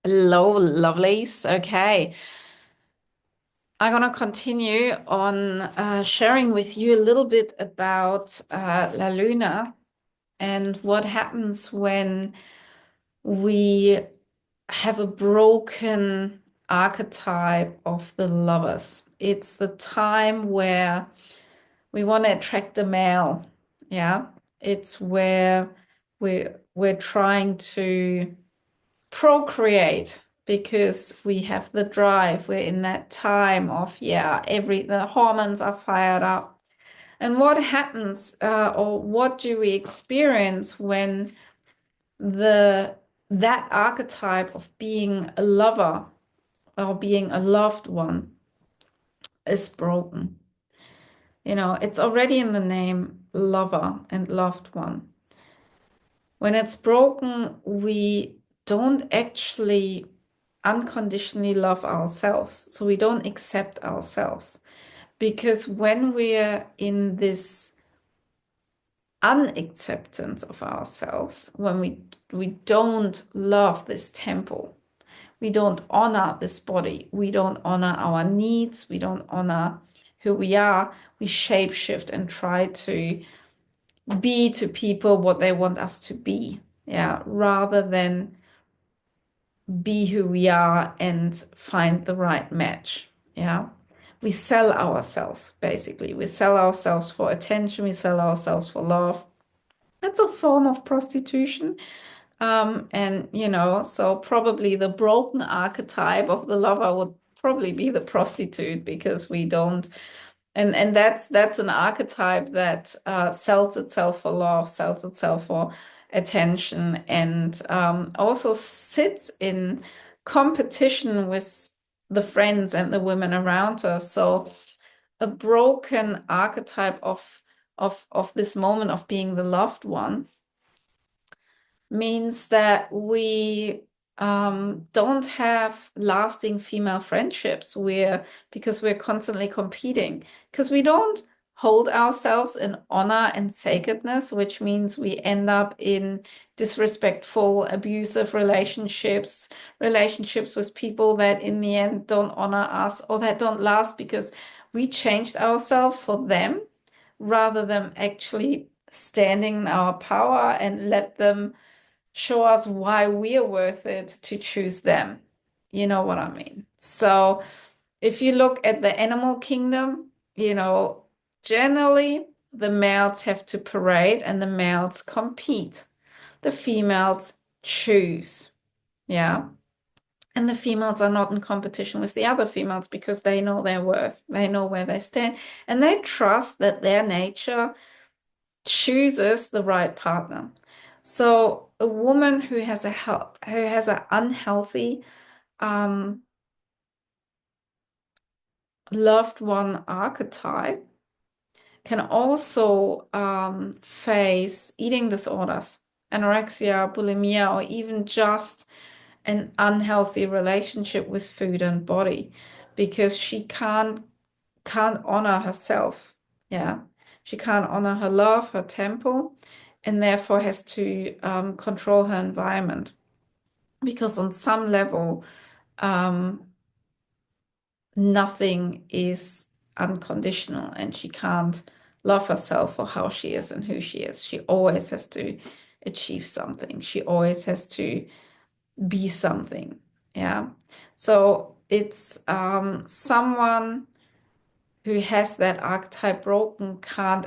Hello, lovelies. Okay, I'm gonna continue on sharing with you a little bit about La Luna and what happens when we have a broken archetype of the lovers. It's the time where we want to attract the male. Yeah, it's where we're trying to procreate because we have the drive. We're in that time of, yeah, the hormones are fired up. And what happens, or what do we experience when the that archetype of being a lover or being a loved one is broken? It's already in the name lover and loved one. When it's broken, we don't actually unconditionally love ourselves. So we don't accept ourselves. Because when we're in this unacceptance of ourselves, when we don't love this temple, we don't honor this body, we don't honor our needs, we don't honor who we are, we shapeshift and try to be to people what they want us to be. Yeah, rather than be who we are and find the right match. Yeah. We sell ourselves, basically. We sell ourselves for attention. We sell ourselves for love. That's a form of prostitution. So probably the broken archetype of the lover would probably be the prostitute because we don't, and that's an archetype that sells itself for love, sells itself for attention, and also sits in competition with the friends and the women around us. So a broken archetype of this moment of being the loved one means that we don't have lasting female friendships because we're constantly competing, because we don't hold ourselves in honor and sacredness, which means we end up in disrespectful, abusive relationships with people that in the end don't honor us or that don't last because we changed ourselves for them rather than actually standing in our power and let them show us why we're worth it to choose them. You know what I mean? So if you look at the animal kingdom, generally the males have to parade and the males compete. The females choose. Yeah. And the females are not in competition with the other females because they know their worth. They know where they stand and they trust that their nature chooses the right partner. So a woman who has an unhealthy loved one archetype can also face eating disorders, anorexia, bulimia, or even just an unhealthy relationship with food and body because she can't honor herself. Yeah. She can't honor her love, her temple, and therefore has to control her environment. Because on some level, um, nothing is unconditional, and she can't love herself for how she is and who she is. She always has to achieve something. She always has to be something. Yeah. So it's someone who has that archetype broken can't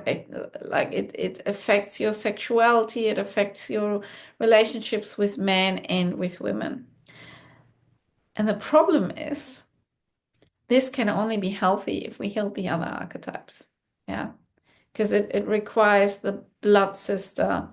like it affects your sexuality, it affects your relationships with men and with women. And the problem is this can only be healthy if we heal the other archetypes. Yeah. Because it requires the blood sister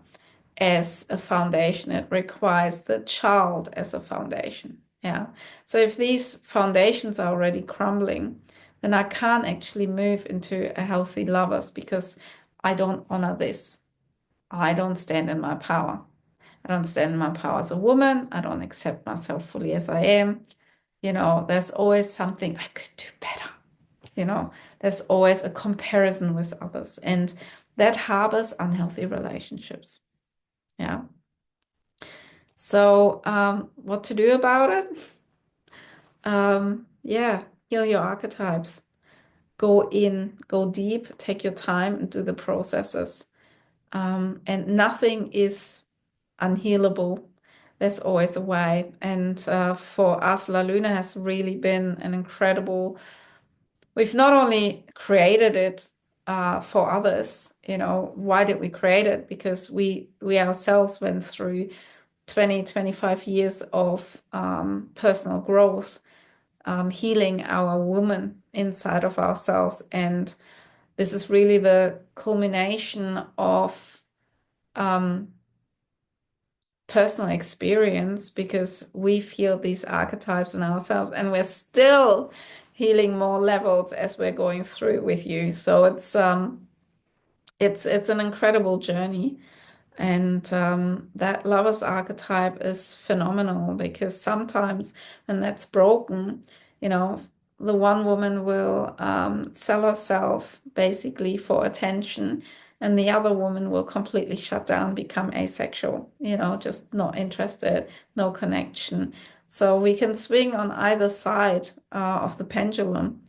as a foundation. It requires the child as a foundation. Yeah. So if these foundations are already crumbling, then I can't actually move into a healthy lovers because I don't honor this. I don't stand in my power. I don't stand in my power as a woman. I don't accept myself fully as I am. There's always something I could do better. There's always a comparison with others, and that harbors unhealthy relationships. Yeah. So, what to do about it? Yeah, heal your archetypes. Go in, go deep, take your time and do the processes. And nothing is unhealable. There's always a way. And for us, La Luna has really been an incredible. We've not only created it for others, why did we create it? Because we ourselves went through 20, 25 years of personal growth, healing our woman inside of ourselves. And this is really the culmination of personal experience because we've healed these archetypes in ourselves and we're still healing more levels as we're going through it with you. So it's an incredible journey. And that lover's archetype is phenomenal because sometimes when that's broken, you know, the one woman will sell herself basically for attention, and the other woman will completely shut down, become asexual, just not interested, no connection. So we can swing on either side of the pendulum.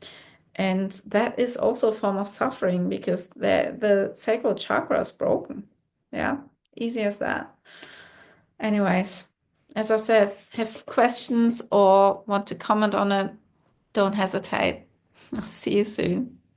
And that is also a form of suffering because the sacral chakra is broken. Yeah, easy as that. Anyways, as I said, have questions or want to comment on it, don't hesitate. I'll see you soon.